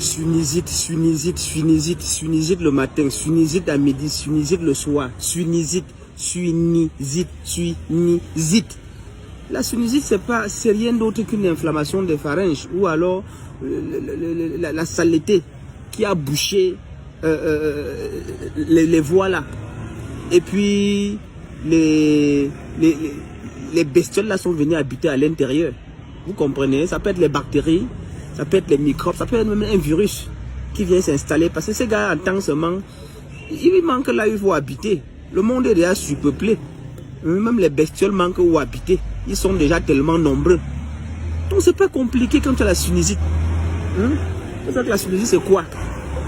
Sunnisite le matin, sunnisite à midi, sunnisite le soir, sunnisite. La sinusite, c'est rien d'autre qu'une inflammation des pharynges ou alors la saleté qui a bouché les voies là. Et puis, les bestioles là sont venues habiter à l'intérieur. Vous comprenez? Ça peut être les bactéries, ça peut être les microbes, ça peut être même un virus qui vient s'installer. Parce que ces gars entendent seulement, il manque là où il faut habiter. Le monde est déjà surpeuplé. Même les bestioles manquent où habiter. Ils sont déjà tellement nombreux. Donc c'est pas compliqué quand tu as la sinusite. La sinusite c'est quoi?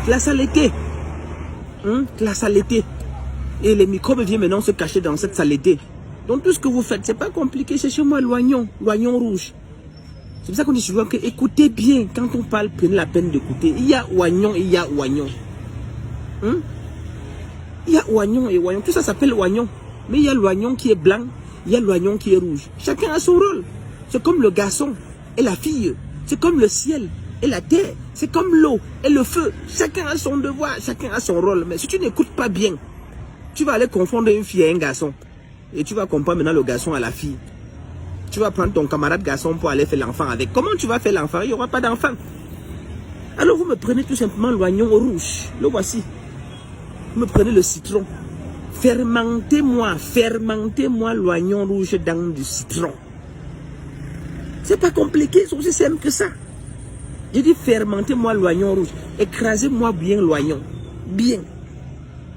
La saleté. La saleté. Et les microbes viennent maintenant se cacher dans cette saleté. Donc tout ce que vous faites, c'est pas compliqué. Cherchez-moi l'oignon rouge. C'est pour ça qu'on dit souvent que écoutez bien. Quand on parle, prenez la peine d'écouter. Il y a oignon et il y a oignon. Il y a oignon et oignon. Tout ça s'appelle oignon. Mais il y a l'oignon qui est blanc, il y a l'oignon qui est rouge. Chacun a son rôle. C'est comme le garçon et la fille. C'est comme le ciel et la terre. C'est comme l'eau et le feu. Chacun a son devoir, chacun a son rôle. Mais si tu n'écoutes pas bien, tu vas aller confondre une fille et un garçon. Et tu vas comprendre maintenant le garçon à la fille. Tu vas prendre ton camarade garçon pour aller faire l'enfant avec. Comment tu vas faire l'enfant? Il n'y aura pas d'enfant. Alors vous me prenez tout simplement l'oignon rouge. Le voici. Vous me prenez le citron. Fermentez-moi l'oignon rouge dans du citron. C'est pas compliqué, c'est aussi simple que ça. J'ai dit fermentez-moi l'oignon rouge. Écrasez-moi bien l'oignon. Bien.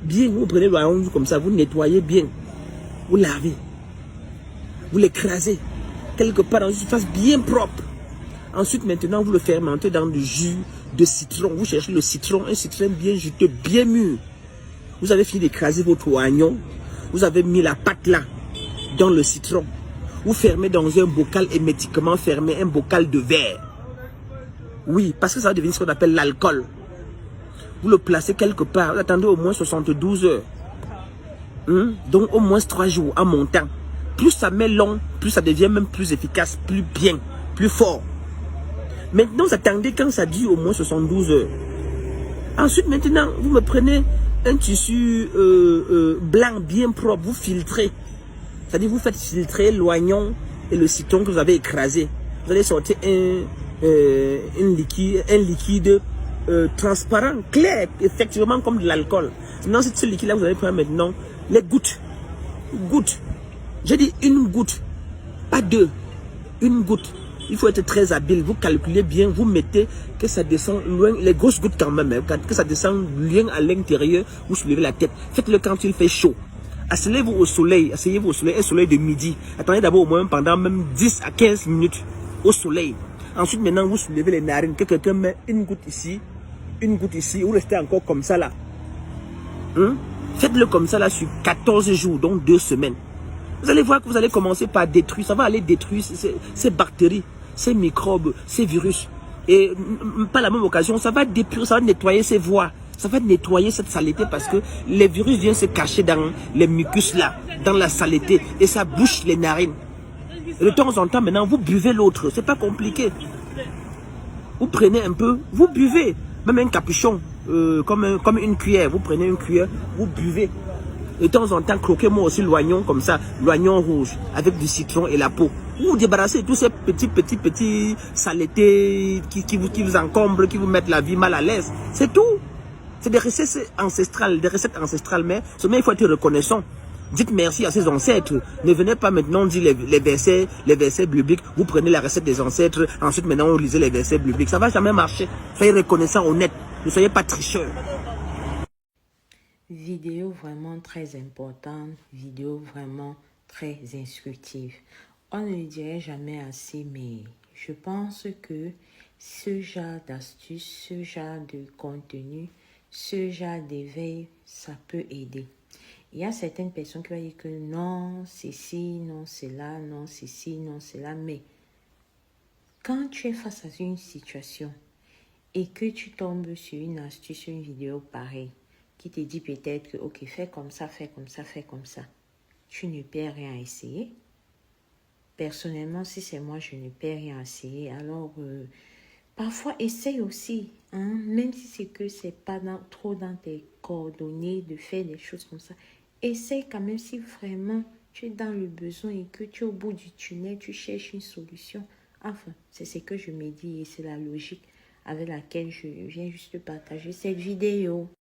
Bien, vous prenez l'oignon rouge comme ça, vous nettoyez bien. Vous lavez. Vous l'écrasez. Quelque part dans une surface bien propre. Ensuite, maintenant, vous le fermentez dans du jus de citron. Vous cherchez le citron, un citron bien juteux, bien mûr. Vous avez fini d'écraser votre oignon. Vous avez mis la pâte là, dans le citron. Vous fermez dans un bocal hermétiquement fermé, un bocal de verre. Oui, parce que ça va devenir ce qu'on appelle l'alcool. Vous le placez quelque part. Vous attendez au moins 72 heures. Donc au moins 3 jours en montant. Plus ça met long, plus ça devient même plus efficace, plus bien, plus fort. Maintenant, vous attendez quand ça dure au moins 72 heures. Ensuite, maintenant, vous me prenez un tissu blanc bien propre, vous filtrez. C'est-à-dire vous faites filtrer l'oignon et le citron que vous avez écrasé. Vous allez sortir un liquide transparent, clair, effectivement comme de l'alcool. Maintenant, c'est ce liquide-là vous allez prendre maintenant les gouttes. Gouttes. J'ai dit une goutte, pas deux. Une goutte. Il faut être très habile. Vous calculez bien, vous mettez que ça descend loin, les grosses gouttes quand même, que ça descend loin à l'intérieur, vous soulevez la tête. Faites-le quand il fait chaud. Asseyez-vous au soleil, un soleil de midi. Attendez d'abord au moins pendant même 10 à 15 minutes au soleil. Ensuite, maintenant, vous soulevez les narines, que quelqu'un met une goutte ici, vous restez encore comme ça là. Faites-le comme ça là sur 14 jours, donc 2 semaines. Vous allez voir que vous allez commencer par détruire, ça va aller détruire ces bactéries, ces microbes, ces virus. Et par la même occasion, ça va détruire, ça va nettoyer ces voies. Ça va nettoyer cette saleté parce que les virus viennent se cacher dans les mucus là, dans la saleté. Et ça bouche les narines. Et de temps en temps, maintenant, vous buvez l'autre. C'est pas compliqué. Vous prenez un peu, vous buvez. Même un capuchon, comme une cuillère. Vous prenez une cuillère, vous buvez. De temps en temps, croquez-moi aussi l'oignon comme ça, l'oignon rouge avec du citron et la peau. Vous vous débarrassez de tous ces petits saletés qui vous encombrent, qui vous mettent la vie mal à l'aise. C'est tout. C'est des recettes ancestrales, mais seulement il faut être reconnaissant. Dites merci à ses ancêtres. Ne venez pas maintenant dire les versets bibliques. Vous prenez la recette des ancêtres, ensuite maintenant vous lisez les versets bibliques. Ça ne va jamais marcher. Soyez reconnaissant, honnête. Ne soyez pas tricheur. Vidéo vraiment très importante, vidéo vraiment très instructive. On ne le dirait jamais assez, mais je pense que ce genre d'astuces, ce genre de contenu, ce genre d'éveil, ça peut aider. Il y a certaines personnes qui vont dire que non, c'est ci, non, c'est là, non, c'est ci, non, c'est là. Mais quand tu es face à une situation et que tu tombes sur une astuce, sur une vidéo pareille, qui te dit peut-être que, ok, fais comme ça, fais comme ça, fais comme ça. Tu ne perds rien à essayer. Personnellement, si c'est moi, je ne perds rien à essayer. Alors, parfois, essaye aussi. hein, même si c'est que c'est pas trop dans tes coordonnées de faire des choses comme ça, essaye quand même si vraiment tu es dans le besoin et que tu es au bout du tunnel, tu cherches une solution. Enfin, c'est ce que je me dis et c'est la logique avec laquelle je viens juste de partager cette vidéo.